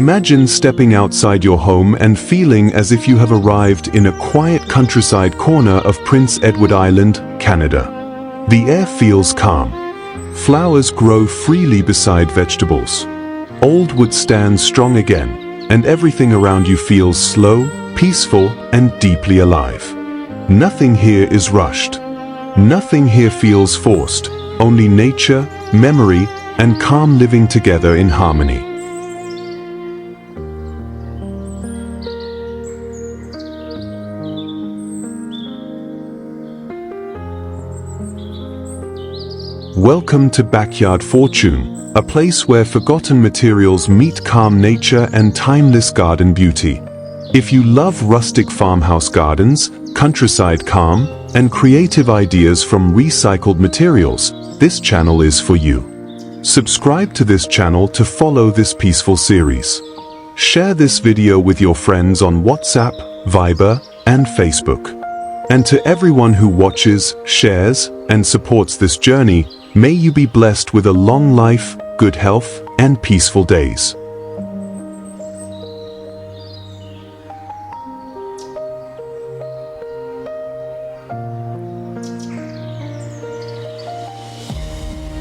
Imagine stepping outside your home and feeling as if you have arrived in a quiet countryside corner of Prince Edward Island, Canada. The air feels calm. Flowers grow freely beside vegetables. Old wood stands strong again, and everything around you feels slow, peaceful, and deeply alive. Nothing here is rushed. Nothing here feels forced. Only nature, memory, and calm living together in harmony. Welcome to Backyard Fortune, a place where forgotten materials meet calm nature and timeless garden beauty. If you love rustic farmhouse gardens, countryside calm, and creative ideas from recycled materials, this channel is for you. Subscribe to this channel to follow this peaceful series. Share this video with your friends on WhatsApp, Viber, and Facebook. And to everyone who watches, shares, and supports this journey, may you be blessed with a long life, good health, and peaceful days.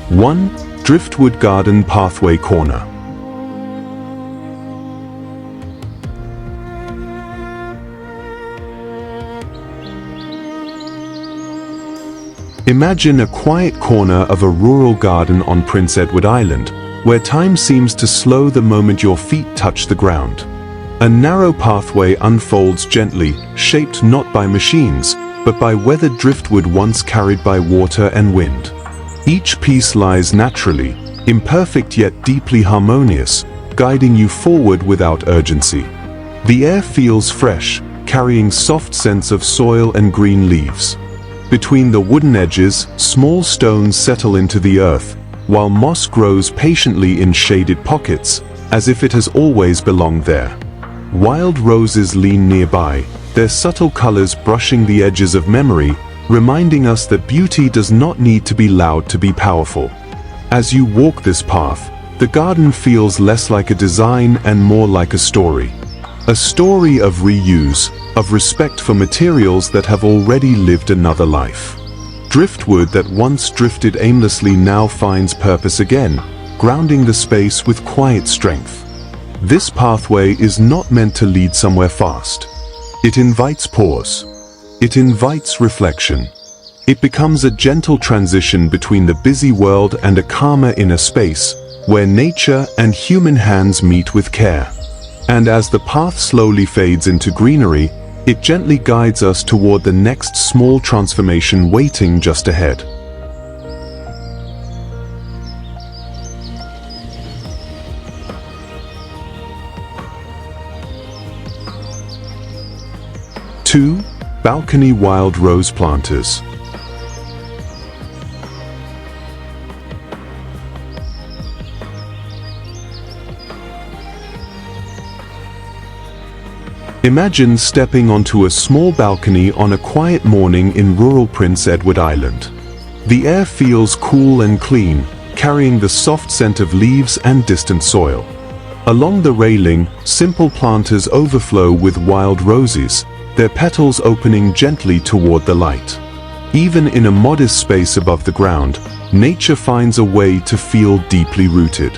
One Driftwood Garden Pathway Corner. Imagine a quiet corner of a rural garden on Prince Edward Island, where time seems to slow the moment your feet touch the ground. A narrow pathway unfolds gently, shaped not by machines, but by weathered driftwood once carried by water and wind. Each piece lies naturally, imperfect yet deeply harmonious, guiding you forward without urgency. The air feels fresh, carrying soft scents of soil and green leaves. Between the wooden edges, small stones settle into the earth, while moss grows patiently in shaded pockets, as if it has always belonged there. Wild roses lean nearby, their subtle colors brushing the edges of memory, reminding us that beauty does not need to be loud to be powerful. As you walk this path, the garden feels less like a design and more like a story. A story of reuse, of respect for materials that have already lived another life. Driftwood that once drifted aimlessly now finds purpose again, grounding the space with quiet strength. This pathway is not meant to lead somewhere fast. It invites pause. It invites reflection. It becomes a gentle transition between the busy world and a calmer inner space, where nature and human hands meet with care. And as the path slowly fades into greenery, it gently guides us toward the next small transformation waiting just ahead. Two Balcony Wild Rose Planters. Imagine stepping onto a small balcony on a quiet morning in rural Prince Edward Island. The air feels cool and clean, carrying the soft scent of leaves and distant soil. Along the railing, simple planters overflow with wild roses, their petals opening gently toward the light. Even in a modest space above the ground, nature finds a way to feel deeply rooted.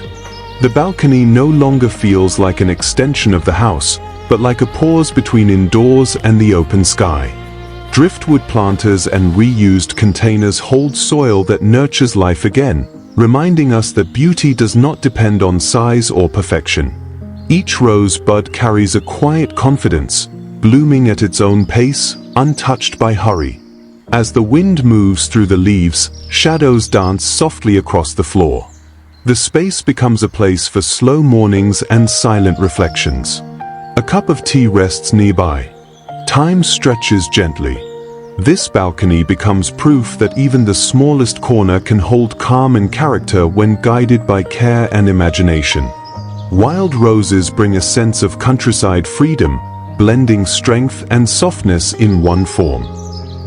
The balcony no longer feels like an extension of the house, but like a pause between indoors and the open sky. Driftwood planters and reused containers hold soil that nurtures life again, reminding us that beauty does not depend on size or perfection. Each rose bud carries a quiet confidence, blooming at its own pace, untouched by hurry. As the wind moves through the leaves, shadows dance softly across the floor. The space becomes a place for slow mornings and silent reflections. A cup of tea rests nearby. Time stretches gently. This balcony becomes proof that even the smallest corner can hold calm and character when guided by care and imagination. Wild roses bring a sense of countryside freedom, blending strength and softness in one form.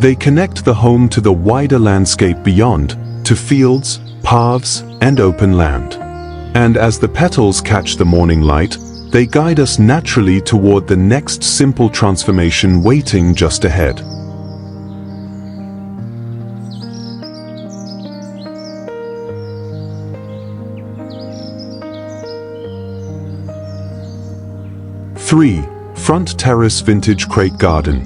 They connect the home to the wider landscape beyond, to fields, paths, and open land. And as the petals catch the morning light, They guide us naturally toward the next simple transformation waiting just ahead. Three, front terrace vintage crate garden.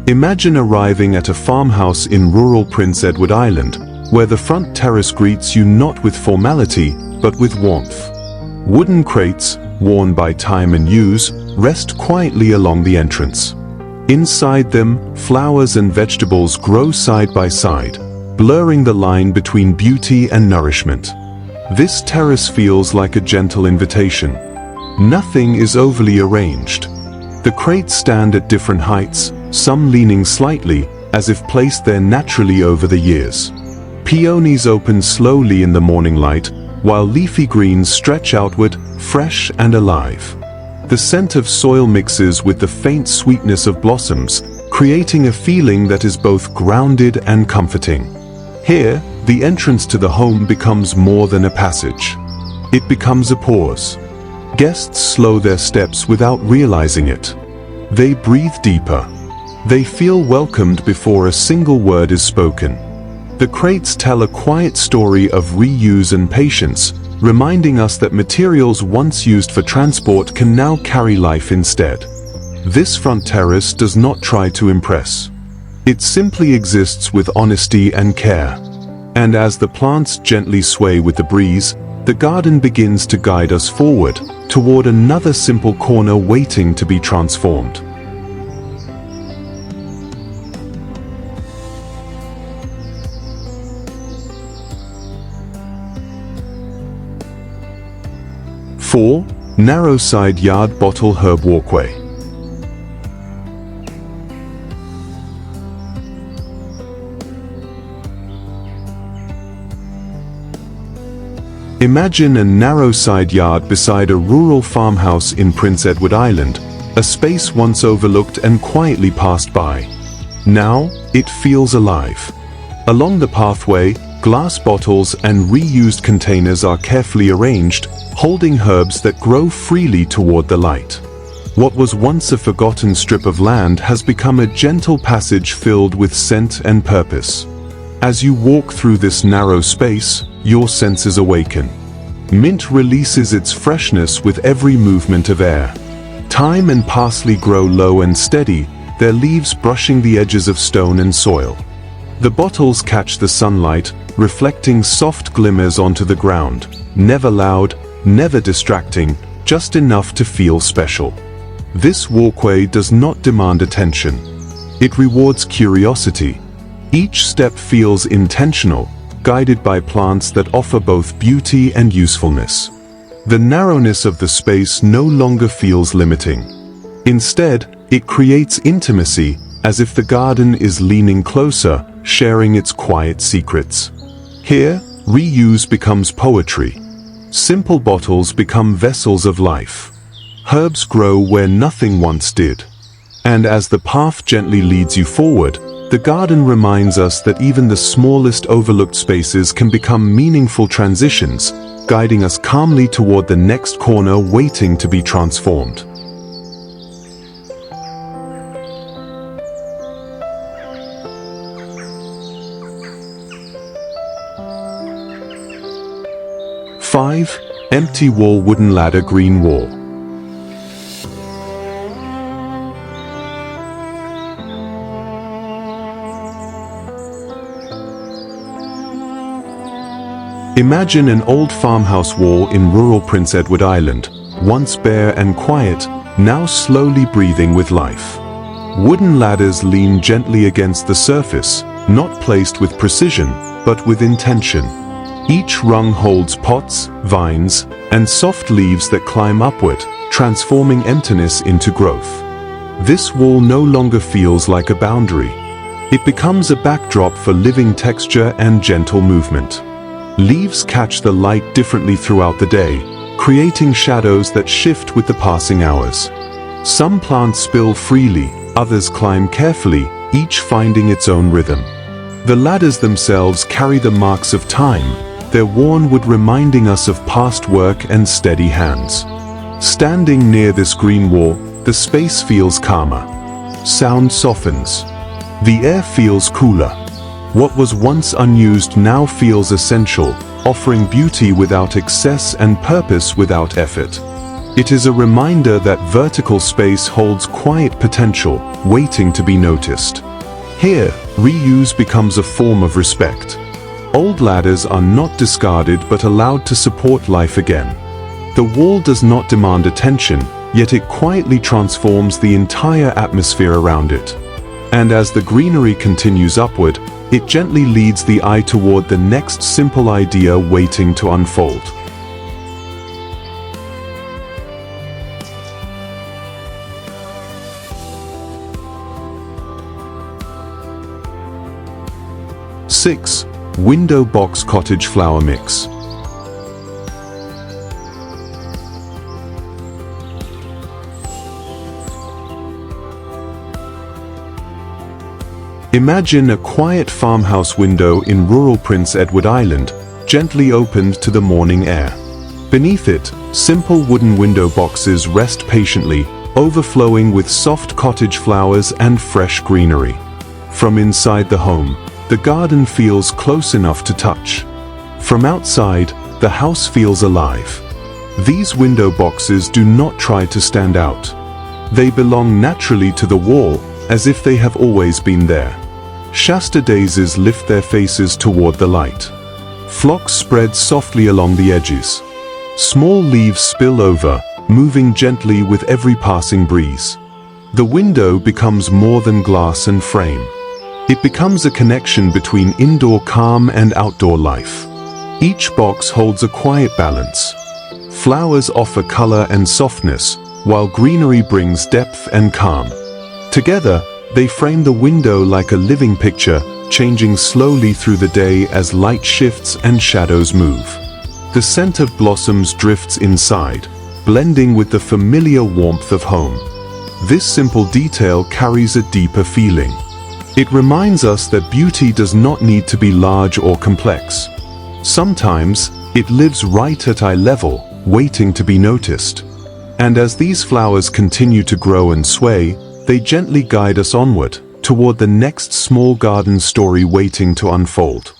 Imagine arriving at a farmhouse in rural Prince Edward Island, where the front terrace greets you not with formality, but with warmth. Wooden crates, worn by time and use, rest quietly along the entrance. Inside them, flowers and vegetables grow side by side, blurring the line between beauty and nourishment. This terrace feels like a gentle invitation. Nothing is overly arranged. The crates stand at different heights, some leaning slightly, as if placed there naturally over the years. Peonies open slowly in the morning light, while leafy greens stretch outward, fresh and alive. The scent of soil mixes with the faint sweetness of blossoms, creating a feeling that is both grounded and comforting. Here, the entrance to the home becomes more than a passage. It becomes a pause. Guests slow their steps without realizing it. They breathe deeper. They feel welcomed before a single word is spoken. The crates tell a quiet story of reuse and patience, reminding us that materials once used for transport can now carry life instead. This front terrace does not try to impress. It simply exists with honesty and care. And as the plants gently sway with the breeze, the garden begins to guide us forward, toward another simple corner waiting to be transformed. Four, narrow side yard bottle herb walkway. Imagine a narrow side yard beside a rural farmhouse in Prince Edward Island, a space once overlooked and quietly passed by. Now, it feels alive. Along the pathway, glass bottles and reused containers are carefully arranged, holding herbs that grow freely toward the light. What was once a forgotten strip of land has become a gentle passage filled with scent and purpose. As you walk through this narrow space, your senses awaken. Mint releases its freshness with every movement of air. Thyme and parsley grow low and steady, their leaves brushing the edges of stone and soil. The bottles catch the sunlight, reflecting soft glimmers onto the ground, never loud, never distracting, just enough to feel special. This walkway does not demand attention. It rewards curiosity. Each step feels intentional, guided by plants that offer both beauty and usefulness. The narrowness of the space no longer feels limiting. Instead, it creates intimacy, as if the garden is leaning closer, sharing its quiet secrets. Here, reuse becomes poetry. Simple bottles become vessels of life. Herbs grow where nothing once did. And as the path gently leads you forward, the garden reminds us that even the smallest overlooked spaces can become meaningful transitions, guiding us calmly toward the next corner waiting to be transformed. Five, empty wall wooden ladder green wall. Imagine an old farmhouse wall in rural Prince Edward Island, once bare and quiet, now slowly breathing with life. Wooden ladders lean gently against the surface, not placed with precision, but with intention. Each rung holds pots, vines, and soft leaves that climb upward, transforming emptiness into growth. This wall no longer feels like a boundary. It becomes a backdrop for living texture and gentle movement. Leaves catch the light differently throughout the day, creating shadows that shift with the passing hours. Some plants spill freely, others climb carefully, each finding its own rhythm. The ladders themselves carry the marks of time, their worn wood reminding us of past work and steady hands. Standing near this green wall, the space feels calmer. Sound softens. The air feels cooler. What was once unused now feels essential, offering beauty without excess and purpose without effort. It is a reminder that vertical space holds quiet potential, waiting to be noticed. Here, reuse becomes a form of respect. Old ladders are not discarded but allowed to support life again. The wall does not demand attention, yet it quietly transforms the entire atmosphere around it. And as the greenery continues upward, it gently leads the eye toward the next simple idea waiting to unfold. Six, window box cottage flower mix. Imagine a quiet farmhouse window in rural Prince Edward Island, gently opened to the morning air. Beneath it, simple wooden window boxes rest patiently, overflowing with soft cottage flowers and fresh greenery. From inside the home, the garden feels close enough to touch. From outside, the house feels alive. These window boxes do not try to stand out. They belong naturally to the wall, as if they have always been there. Shasta daisies lift their faces toward the light. Phlox spread softly along the edges. Small leaves spill over, moving gently with every passing breeze. The window becomes more than glass and frame. It becomes a connection between indoor calm and outdoor life. Each box holds a quiet balance. Flowers offer color and softness, while greenery brings depth and calm. Together, they frame the window like a living picture, changing slowly through the day as light shifts and shadows move. The scent of blossoms drifts inside, blending with the familiar warmth of home. This simple detail carries a deeper feeling. It reminds us that beauty does not need to be large or complex. Sometimes, it lives right at eye level, waiting to be noticed. And as these flowers continue to grow and sway, they gently guide us onward, toward the next small garden story waiting to unfold.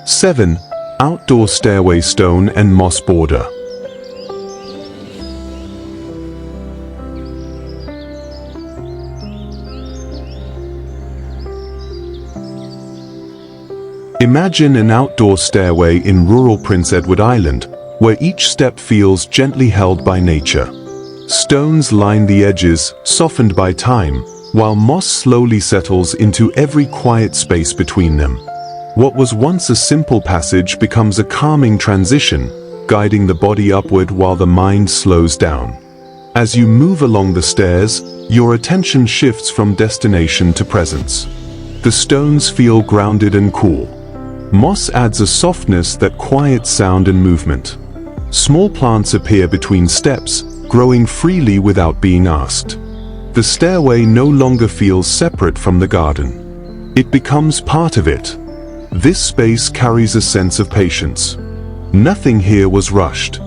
Seven, outdoor stairway stone and moss border. Imagine an outdoor stairway in rural Prince Edward Island, where each step feels gently held by nature. Stones line the edges, softened by time, while moss slowly settles into every quiet space between them. What was once a simple passage becomes a calming transition, guiding the body upward while the mind slows down. As you move along the stairs, your attention shifts from destination to presence. The stones feel grounded and cool. Moss adds a softness that quiets sound and movement. Small plants appear between steps, growing freely without being asked. The stairway no longer feels separate from the garden. It becomes part of it. This space carries a sense of patience. Nothing here was rushed.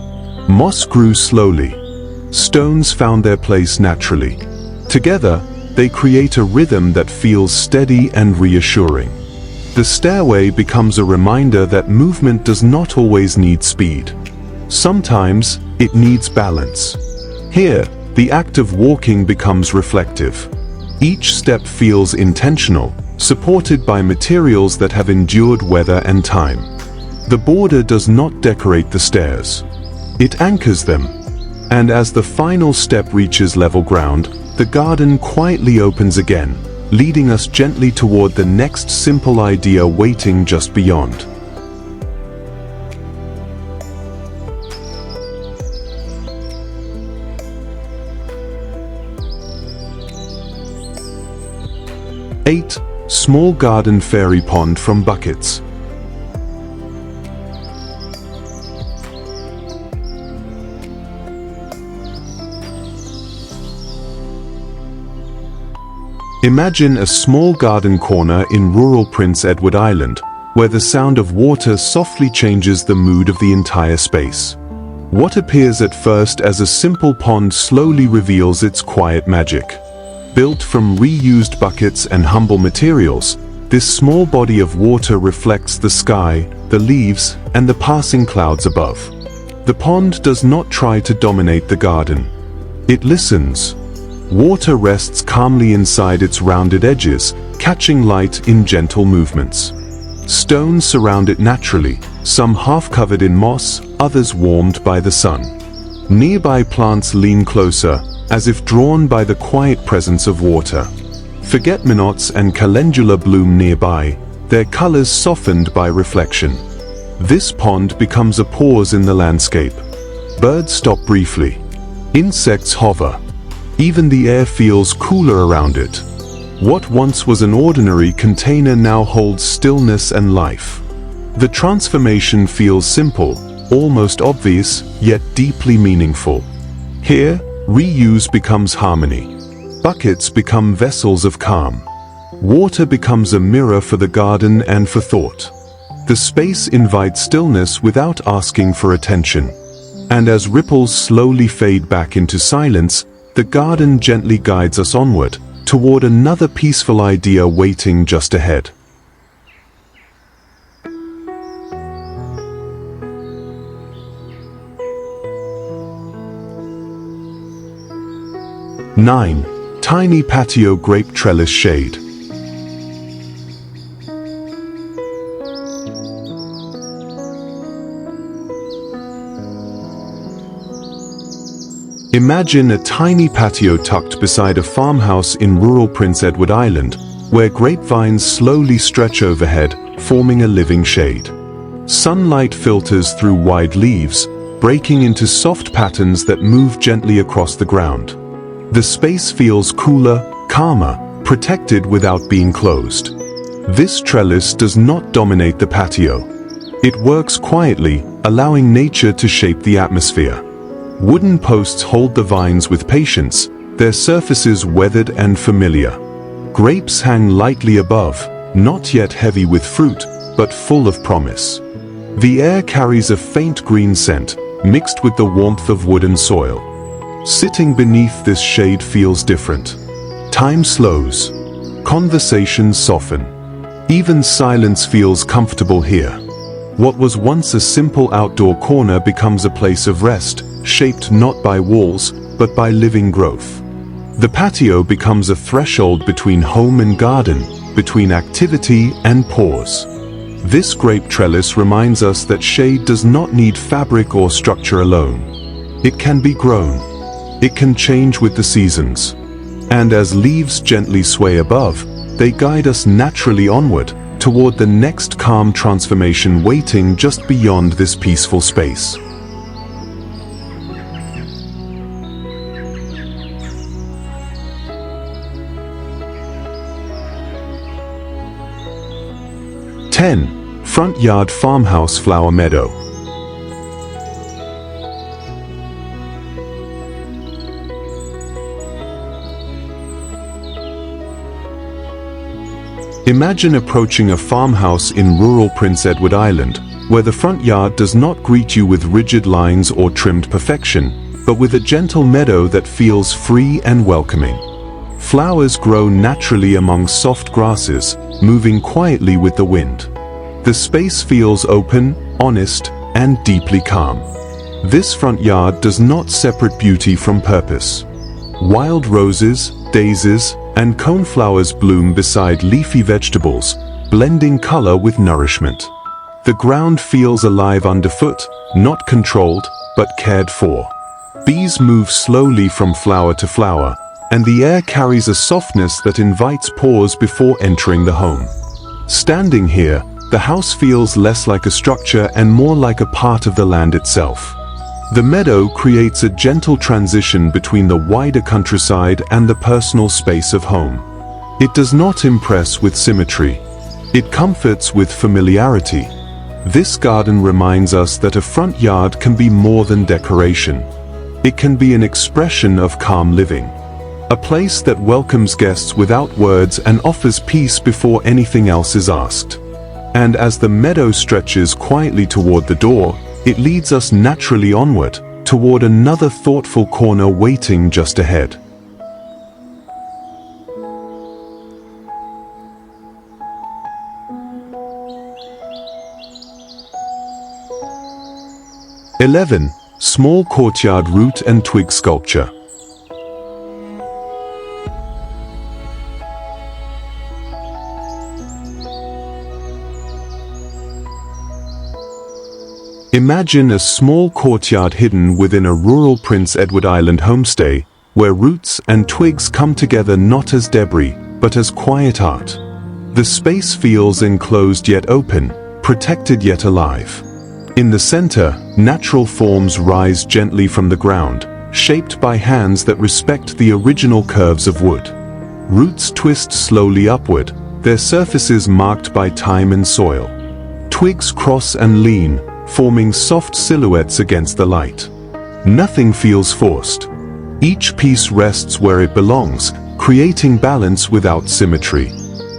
Moss grew slowly. Stones found their place naturally. Together, they create a rhythm that feels steady and reassuring. The stairway becomes a reminder that movement does not always need speed. Sometimes, it needs balance. Here, the act of walking becomes reflective. Each step feels intentional, supported by materials that have endured weather and time. The border does not decorate the stairs. It anchors them. And as the final step reaches level ground, the garden quietly opens again, leading us gently toward the next simple idea waiting just beyond. Eight, small garden fairy pond from buckets. Imagine a small garden corner in rural Prince Edward Island, where the sound of water softly changes the mood of the entire space. What appears at first as a simple pond slowly reveals its quiet magic. Built from reused buckets and humble materials, this small body of water reflects the sky, the leaves, and the passing clouds above. The pond does not try to dominate the garden. It listens. Water rests calmly inside its rounded edges, catching light in gentle movements. Stones surround it naturally, some half covered in moss, others warmed by the sun. Nearby plants lean closer, as if drawn by the quiet presence of water. Forget-me-nots and calendula bloom nearby, their colors softened by reflection. This pond becomes a pause in the landscape. Birds stop briefly. Insects hover. Even the air feels cooler around it. What once was an ordinary container now holds stillness and life. The transformation feels simple, almost obvious, yet deeply meaningful. Here, reuse becomes harmony. Buckets become vessels of calm. Water becomes a mirror for the garden and for thought. The space invites stillness without asking for attention. And as ripples slowly fade back into silence, the garden gently guides us onward, toward another peaceful idea waiting just ahead. Nine. Tiny patio grape trellis shade. Imagine a tiny patio tucked beside a farmhouse in rural Prince Edward Island, where grapevines slowly stretch overhead, forming a living shade. Sunlight filters through wide leaves, breaking into soft patterns that move gently across the ground. The space feels cooler, calmer, protected without being closed. This trellis does not dominate the patio. It works quietly, allowing nature to shape the atmosphere. Wooden posts hold the vines with patience, their surfaces weathered and familiar. Grapes hang lightly above, not yet heavy with fruit, but full of promise. The air carries a faint green scent, mixed with the warmth of wood and soil. Sitting beneath this shade feels different. Time slows. Conversations soften. Even silence feels comfortable here. What was once a simple outdoor corner becomes a place of rest, shaped not by walls, but by living growth. The patio becomes a threshold between home and garden, between activity and pause. This grape trellis reminds us that shade does not need fabric or structure alone. It can be grown. It can change with the seasons. And as leaves gently sway above, they guide us naturally onward, toward the next calm transformation waiting just beyond this peaceful space. Front yard farmhouse flower meadow. Imagine approaching a farmhouse in rural Prince Edward Island, where the front yard does not greet you with rigid lines or trimmed perfection, but with a gentle meadow that feels free and welcoming. Flowers grow naturally among soft grasses, moving quietly with the wind. The space feels open, honest, and deeply calm. This front yard does not separate beauty from purpose. Wild roses, daisies, and coneflowers bloom beside leafy vegetables, blending color with nourishment. The ground feels alive underfoot, not controlled, but cared for. Bees move slowly from flower to flower, and the air carries a softness that invites pause before entering the home. Standing here, the house feels less like a structure and more like a part of the land itself. The meadow creates a gentle transition between the wider countryside and the personal space of home. It does not impress with symmetry. It comforts with familiarity. This garden reminds us that a front yard can be more than decoration. It can be an expression of calm living. A place that welcomes guests without words and offers peace before anything else is asked. And as the meadow stretches quietly toward the door, it leads us naturally onward, toward another thoughtful corner waiting just ahead. (11) Small courtyard root and twig sculpture. Imagine a small courtyard hidden within a rural Prince Edward Island homestay, where roots and twigs come together not as debris, but as quiet art. The space feels enclosed yet open, protected yet alive. In the center, natural forms rise gently from the ground, shaped by hands that respect the original curves of wood. Roots twist slowly upward, their surfaces marked by time and soil. Twigs cross and lean, forming soft silhouettes against the light. Nothing feels forced. Each piece rests where it belongs, creating balance without symmetry.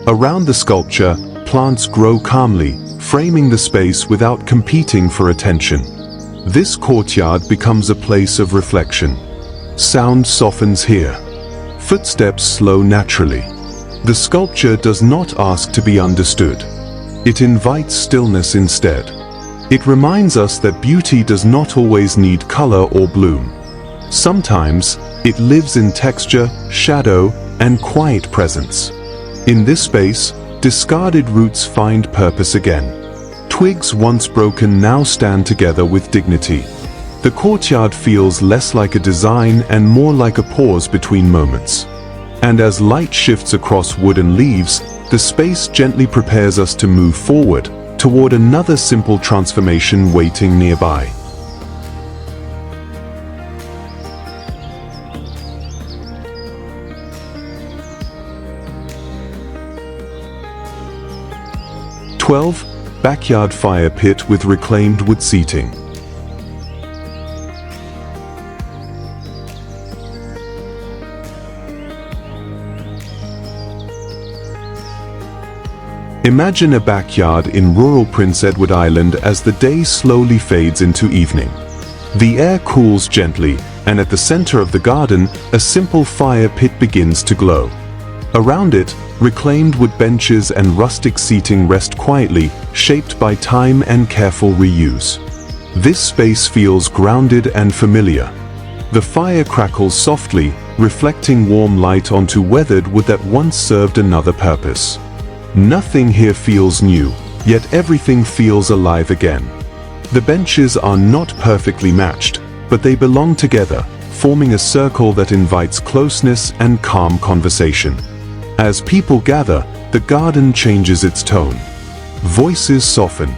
Around the sculpture, plants grow calmly, framing the space without competing for attention. This courtyard becomes a place of reflection. Sound softens here. Footsteps slow naturally. The sculpture does not ask to be understood. It invites stillness instead. It reminds us that beauty does not always need color or bloom. Sometimes, it lives in texture, shadow, and quiet presence. In this space, discarded roots find purpose again. Twigs once broken now stand together with dignity. The courtyard feels less like a design and more like a pause between moments. And as light shifts across wood and leaves, the space gently prepares us to move forward, toward another simple transformation waiting nearby. (12) Backyard fire pit with reclaimed wood seating. Imagine a backyard in rural Prince Edward Island as the day slowly fades into evening. The air cools gently, and at the center of the garden, a simple fire pit begins to glow. Around it, reclaimed wood benches and rustic seating rest quietly, shaped by time and careful reuse. This space feels grounded and familiar. The fire crackles softly, reflecting warm light onto weathered wood that once served another purpose. Nothing here feels new, yet everything feels alive again. The benches are not perfectly matched, but they belong together, forming a circle that invites closeness and calm conversation. As people gather, the garden changes its tone. Voices soften.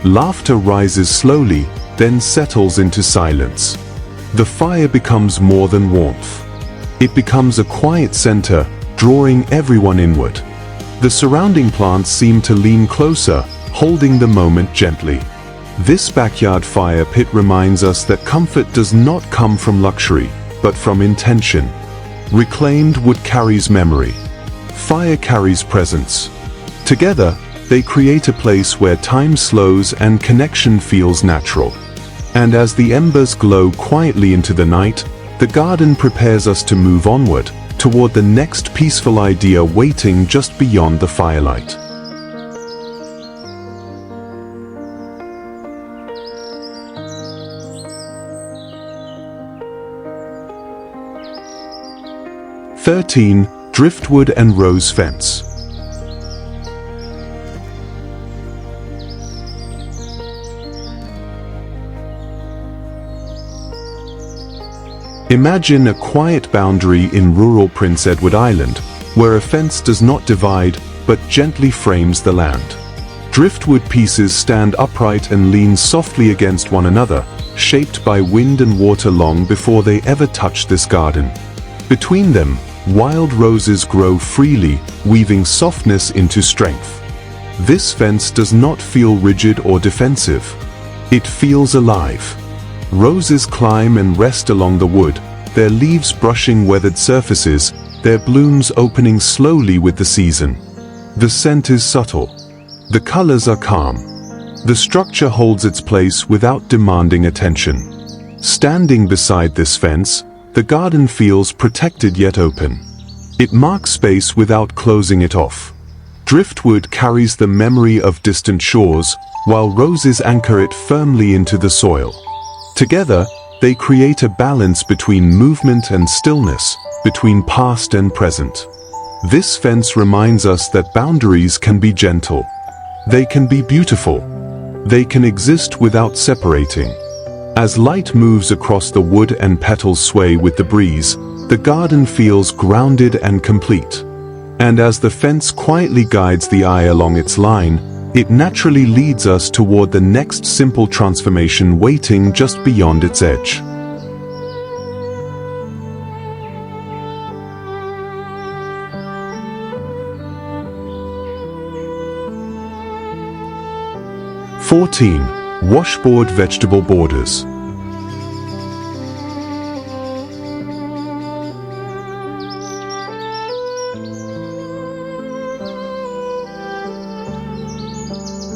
Laughter rises slowly, then settles into silence. The fire becomes more than warmth. It becomes a quiet center, drawing everyone inward. The surrounding plants seem to lean closer, holding the moment gently. This backyard fire pit reminds us that comfort does not come from luxury, but from intention. Reclaimed wood carries memory. Fire carries presence. Together, they create a place where time slows and connection feels natural. And as the embers glow quietly into the night, the garden prepares us to move onward, toward the next peaceful idea waiting just beyond the firelight. (13) Driftwood and rose fence. Imagine a quiet boundary in rural Prince Edward Island, where a fence does not divide, but gently frames the land. Driftwood pieces stand upright and lean softly against one another, shaped by wind and water long before they ever touch this garden. Between them, wild roses grow freely, weaving softness into strength. This fence does not feel rigid or defensive. It feels alive. Roses climb and rest along the wood, their leaves brushing weathered surfaces, their blooms opening slowly with the season. The scent is subtle. The colors are calm. The structure holds its place without demanding attention. Standing beside this fence, the garden feels protected yet open. It marks space without closing it off. Driftwood carries the memory of distant shores, while roses anchor it firmly into the soil. Together, they create a balance between movement and stillness, between past and present. This fence reminds us that boundaries can be gentle. They can be beautiful. They can exist without separating. As light moves across the wood and petals sway with the breeze, the garden feels grounded and complete. And as the fence quietly guides the eye along its line, it naturally leads us toward the next simple transformation waiting just beyond its edge. Washboard vegetable borders.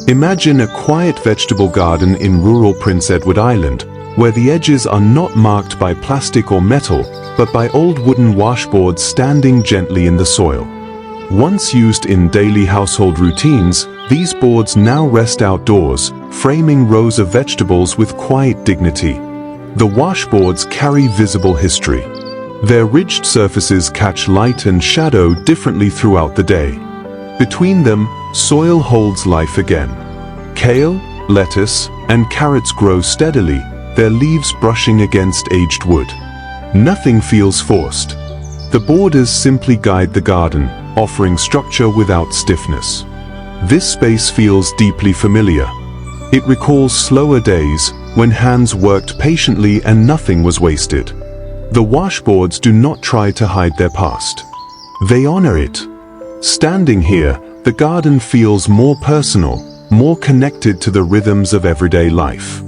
Imagine a quiet vegetable garden in rural Prince Edward Island, where the edges are not marked by plastic or metal, but by old wooden washboards standing gently in the soil. Once used in daily household routines, these boards now rest outdoors, framing rows of vegetables with quiet dignity. The washboards carry visible history. Their ridged surfaces catch light and shadow differently throughout the day. Between them, soil holds life again. Kale, lettuce, and carrots grow steadily, their leaves brushing against aged wood. Nothing feels forced. The borders simply guide the garden, offering structure without stiffness. This space feels deeply familiar. It recalls slower days, when hands worked patiently and nothing was wasted. The washboards do not try to hide their past. They honor it. Standing here, the garden feels more personal, more connected to the rhythms of everyday life.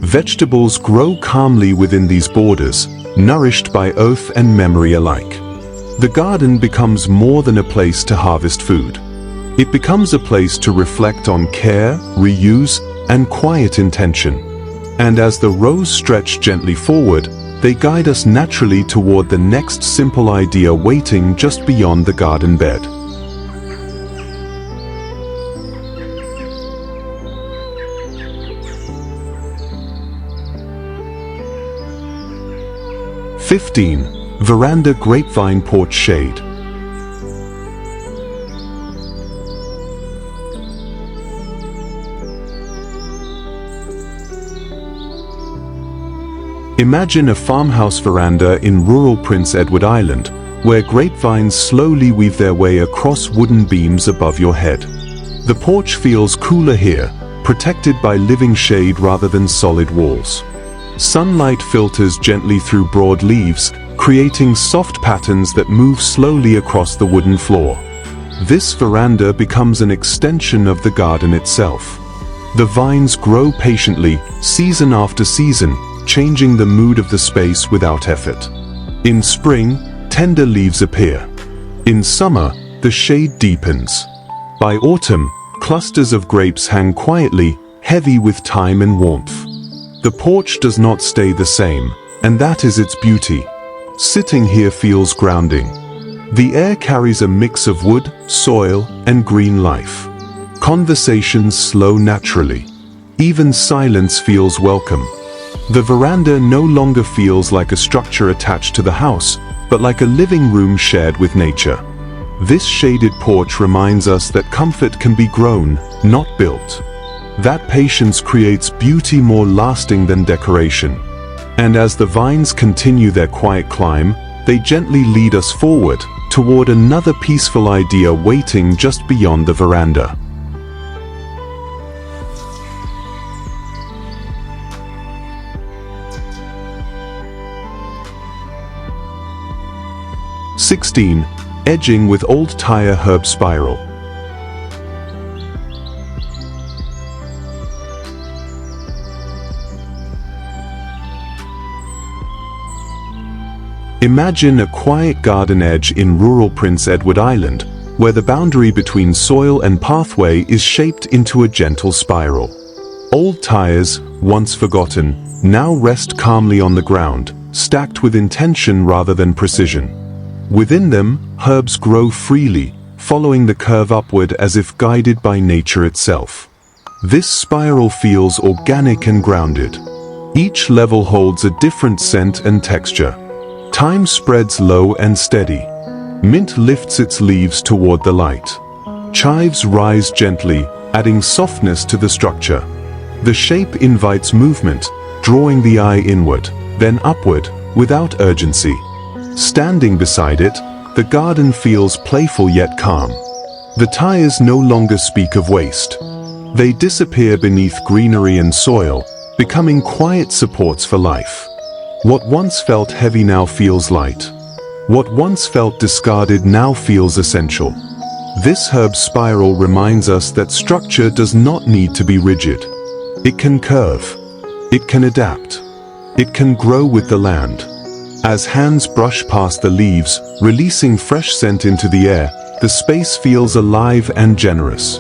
Vegetables grow calmly within these borders, nourished by earth and memory alike. The garden becomes more than a place to harvest food. It becomes a place to reflect on care, reuse, and quiet intention. And as the rows stretch gently forward, they guide us naturally toward the next simple idea waiting just beyond the garden bed. 15. Veranda grapevine porch shade. Imagine a farmhouse veranda in rural Prince Edward Island, where grapevines slowly weave their way across wooden beams above your head. The porch feels cooler here, protected by living shade rather than solid walls. Sunlight filters gently through broad leaves, creating soft patterns that move slowly across the wooden floor. This veranda becomes an extension of the garden itself. The vines grow patiently, season after season, changing the mood of the space without effort. In spring, tender leaves appear. In summer, the shade deepens. By autumn, clusters of grapes hang quietly, heavy with time and warmth. The porch does not stay the same, and that is its beauty. Sitting here feels grounding. The air carries a mix of wood, soil, and green life. Conversations slow naturally. Even silence feels welcome. The veranda no longer feels like a structure attached to the house, but like a living room shared with nature. This shaded porch reminds us that comfort can be grown, not built. That patience creates beauty more lasting than decoration. And as the vines continue their quiet climb, they gently lead us forward, toward another peaceful idea waiting just beyond the veranda. (16) Edging with old tire herb spiral. Imagine a quiet garden edge in rural Prince Edward Island, where the boundary between soil and pathway is shaped into a gentle spiral. Old tires, once forgotten, now rest calmly on the ground, stacked with intention rather than precision. Within them, herbs grow freely, following the curve upward as if guided by nature itself. This spiral feels organic and grounded. Each level holds a different scent and texture. Thyme spreads low and steady. Mint lifts its leaves toward the light. Chives rise gently, adding softness to the structure. The shape invites movement, drawing the eye inward, then upward, without urgency. Standing beside it, the garden feels playful yet calm. The tires no longer speak of waste. They disappear beneath greenery and soil, becoming quiet supports for life. What once felt heavy now feels light. What once felt discarded now feels essential. This herb spiral reminds us that structure does not need to be rigid. It can curve. It can adapt. It can grow with the land. As hands brush past the leaves, releasing fresh scent into the air, the space feels alive and generous.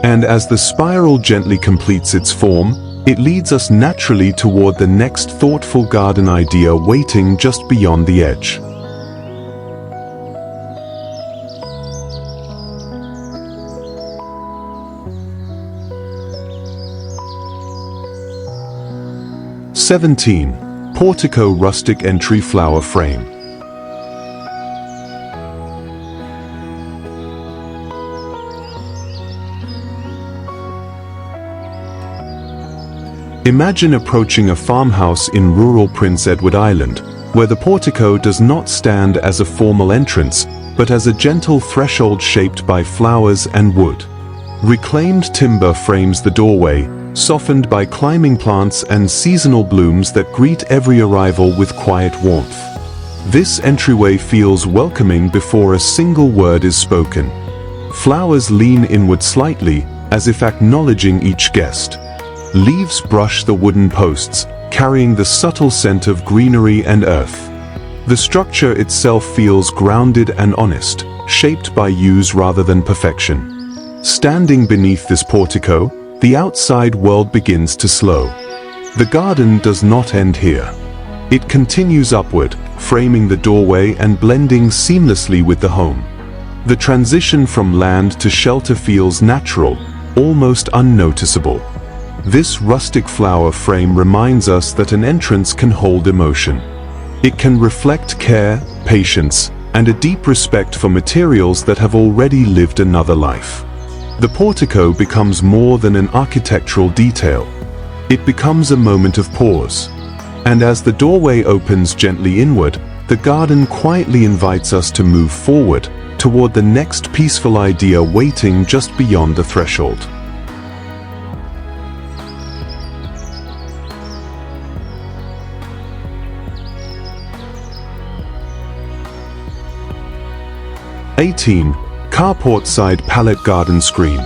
And as the spiral gently completes its form, it leads us naturally toward the next thoughtful garden idea waiting just beyond the edge. Portico rustic entry flower frame. Imagine approaching a farmhouse in rural Prince Edward Island, where the portico does not stand as a formal entrance, but as a gentle threshold shaped by flowers and wood. Reclaimed timber frames the doorway, softened by climbing plants and seasonal blooms that greet every arrival with quiet warmth. This entryway feels welcoming before a single word is spoken. Flowers lean inward slightly, as if acknowledging each guest. Leaves brush the wooden posts, carrying the subtle scent of greenery and earth. The structure itself feels grounded and honest, shaped by use rather than perfection. Standing beneath this portico, the outside world begins to slow. The garden does not end here. It continues upward, framing the doorway and blending seamlessly with the home. The transition from land to shelter feels natural, almost unnoticeable. This rustic flower frame reminds us that an entrance can hold emotion. It can reflect care, patience, and a deep respect for materials that have already lived another life. The portico becomes more than an architectural detail. It becomes a moment of pause. And as the doorway opens gently inward, the garden quietly invites us to move forward toward the next peaceful idea waiting just beyond the threshold. Carport side pallet garden screen.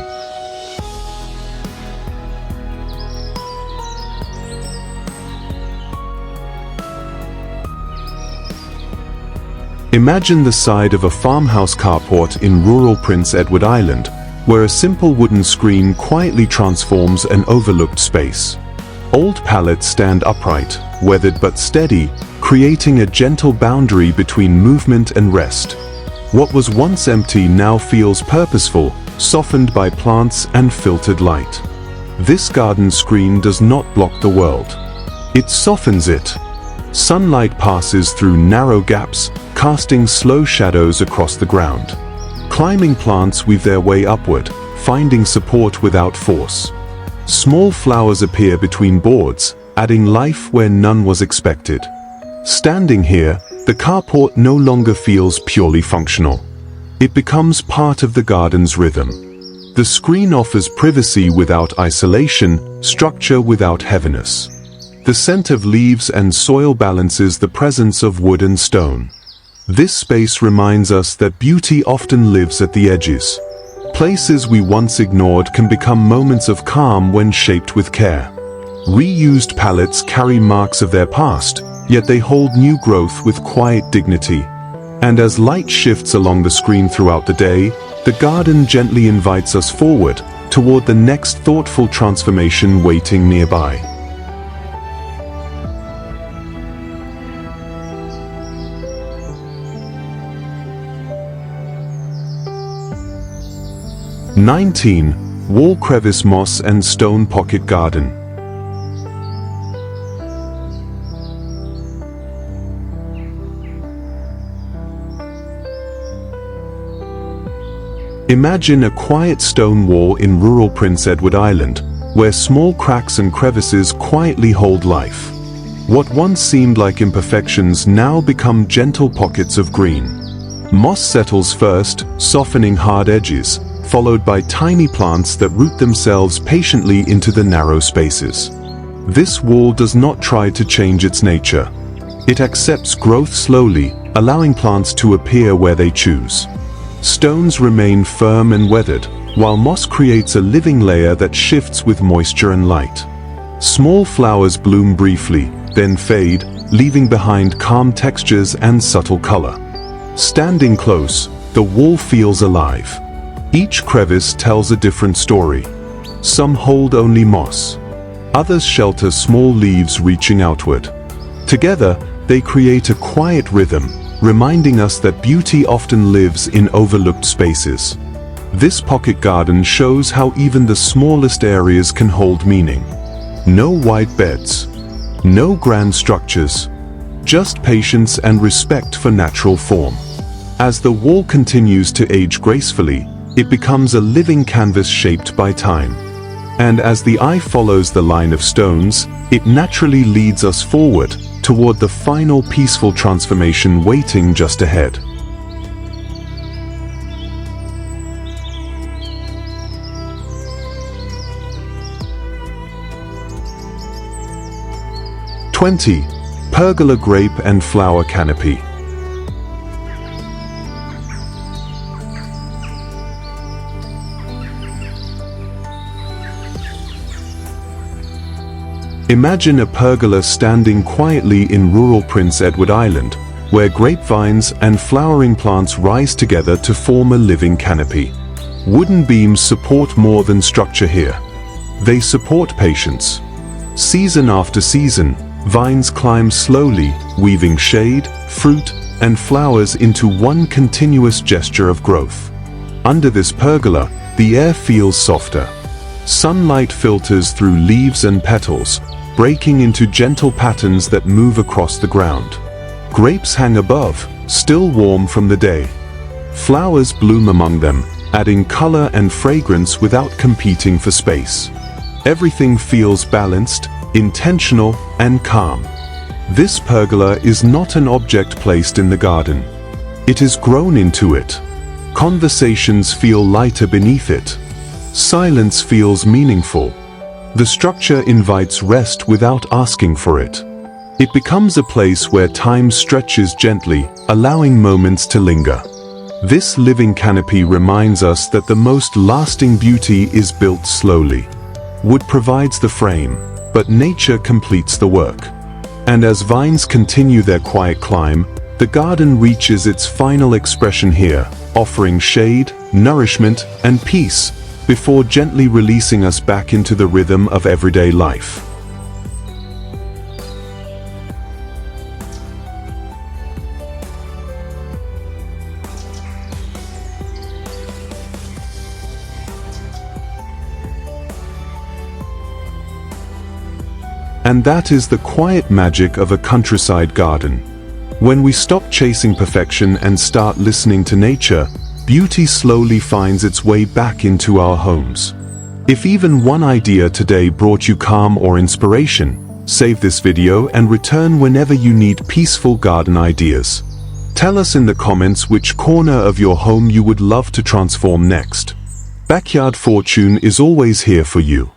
Imagine the side of a farmhouse carport in rural Prince Edward Island, where a simple wooden screen quietly transforms an overlooked space. Old pallets stand upright, weathered but steady, creating a gentle boundary between movement and rest. What was once empty now feels purposeful, softened by plants and filtered light. This garden screen does not block the world. It softens it. Sunlight passes through narrow gaps, casting slow shadows across the ground. Climbing plants weave their way upward, finding support without force. Small flowers appear between boards, adding life where none was expected. Standing here, the carport no longer feels purely functional. It becomes part of the garden's rhythm. The screen offers privacy without isolation, structure without heaviness. The scent of leaves and soil balances the presence of wood and stone. This space reminds us that beauty often lives at the edges. Places we once ignored can become moments of calm when shaped with care. Reused pallets carry marks of their past, yet they hold new growth with quiet dignity. And as light shifts along the screen throughout the day, the garden gently invites us forward toward the next thoughtful transformation waiting nearby. (19) Wall crevice moss and stone pocket garden. Imagine a quiet stone wall in rural Prince Edward Island, where small cracks and crevices quietly hold life. What once seemed like imperfections now become gentle pockets of green. Moss settles first, softening hard edges, followed by tiny plants that root themselves patiently into the narrow spaces. This wall does not try to change its nature. It accepts growth slowly, allowing plants to appear where they choose. Stones remain firm and weathered, while moss creates a living layer that shifts with moisture and light. Small flowers bloom briefly, then fade, leaving behind calm textures and subtle color. Standing close, the wall feels alive. Each crevice tells a different story. Some hold only moss. Others shelter small leaves reaching outward. Together, they create a quiet rhythm, reminding us that beauty often lives in overlooked spaces. This pocket garden shows how even the smallest areas can hold meaning. No wide beds, no grand structures, just patience and respect for natural form. As the wall continues to age gracefully, it becomes a living canvas shaped by time. And as the eye follows the line of stones, it naturally leads us forward toward the final peaceful transformation waiting just ahead. (20) Pergola grape and flower canopy. Imagine a pergola standing quietly in rural Prince Edward Island, where grapevines and flowering plants rise together to form a living canopy. Wooden beams support more than structure here. They support patience. Season after season, vines climb slowly, weaving shade, fruit, and flowers into one continuous gesture of growth. Under this pergola, the air feels softer. Sunlight filters through leaves and petals, breaking into gentle patterns that move across the ground. Grapes hang above, still warm from the day. Flowers bloom among them, adding color and fragrance without competing for space. Everything feels balanced, intentional, and calm. This pergola is not an object placed in the garden. It is grown into it. Conversations feel lighter beneath it. Silence feels meaningful. The structure invites rest without asking for it. It becomes a place where time stretches gently, allowing moments to linger. This living canopy reminds us that the most lasting beauty is built slowly. Wood provides the frame, but nature completes the work. And as vines continue their quiet climb, the garden reaches its final expression here, offering shade, nourishment, and peace, before gently releasing us back into the rhythm of everyday life. And that is the quiet magic of a countryside garden. When we stop chasing perfection and start listening to nature, beauty slowly finds its way back into our homes. If even one idea today brought you calm or inspiration, save this video and return whenever you need peaceful garden ideas. Tell us in the comments which corner of your home you would love to transform next. Backyard Fortune is always here for you.